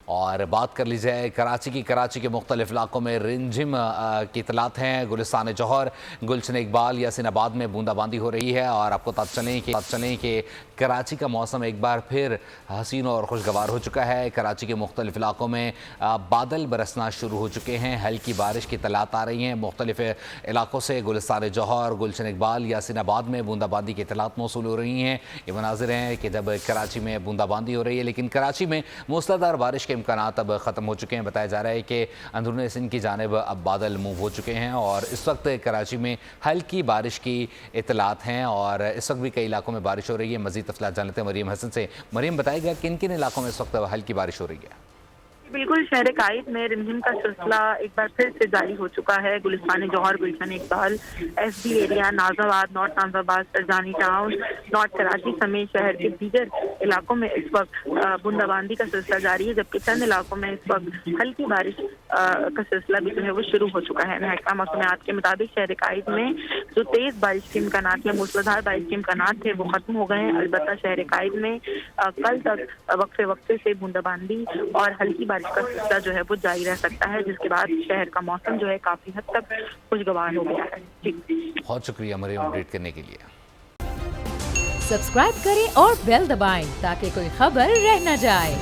اور بات کر لی جائے کراچی کے مختلف علاقوں میں رمجھم کی اطلاعات ہیں۔ گلستان جوہر، گلشن اقبال، یاسین آباد میں بوندا باندی ہو رہی ہے اور آپ کو چلیں کہ کراچی کا موسم ایک بار پھر حسین اور خوشگوار ہو چکا ہے۔ کراچی کے مختلف علاقوں میں بادل برسنا شروع ہو چکے ہیں، ہلکی بارش کی اطلاعات آ رہی ہیں مختلف علاقوں سے۔ گلستان جوہر، گلشن اقبال، یاسین آباد میں بوندا باندی کی اطلاعات موصول ہو رہی ہیں۔ یہ مناظر ہیں کہ جب کراچی میں بوندا باندی ہو رہی ہے، لیکن کراچی میں موسلادھار بارش کے امکانات اب ختم ہو چکے ہیں۔ بتایا جا رہا ہے کہ اندرون سندھ کی جانب اب بادل موو ہو چکے ہیں اور اس وقت کراچی میں ہلکی بارش کی اطلاعات ہیں اور اس وقت بھی کئی علاقوں میں بارش ہو رہی ہے۔ مزید تفصیلات جان لیتے ہیں مریم حسن سے۔ مریم، بتائے گا کن کن علاقوں میں اس وقت ہلکی بارش ہو رہی ہے؟ بالکل، شہر قائد میں رمجھم کا سلسلہ ایک بار پھر سے جاری ہو چکا ہے۔ گلستان جوہر، Gulshan Iqbal, S D area, ناز آباد، نارتھ ناز آباد، سرجانی ٹاؤن، نارتھ کراچی سمیت شہر کے دیگر علاقوں میں اس وقت بوندا باندی کا سلسلہ جاری ہے، جبکہ چند علاقوں میں اس وقت ہلکی بارش کا سلسلہ بھی جو ہے وہ شروع ہو چکا ہے۔ محکمہ موسمیات کے مطابق شہر قائد میں جو تیز بارش کے امکانات یا موسلادھار بارش کے امکانات تھے وہ ختم ہو گئے ہیں۔ البتہ شہر قائد میں کل تک وقفے سے بوندا باندی اور ہلکی بارش کا سلسلہ جو ہے وہ جاری رہ سکتا ہے، جس کے بعد شہر کا موسم جو ہے کافی حد تک خوشگوار ہو گیا ہے۔ بہت شکریہ مریم اپڈیٹ کرنے کے لیے۔ سبسکرائب کریں اور بیل دبائیں تاکہ کوئی خبر رہ نہ جائے۔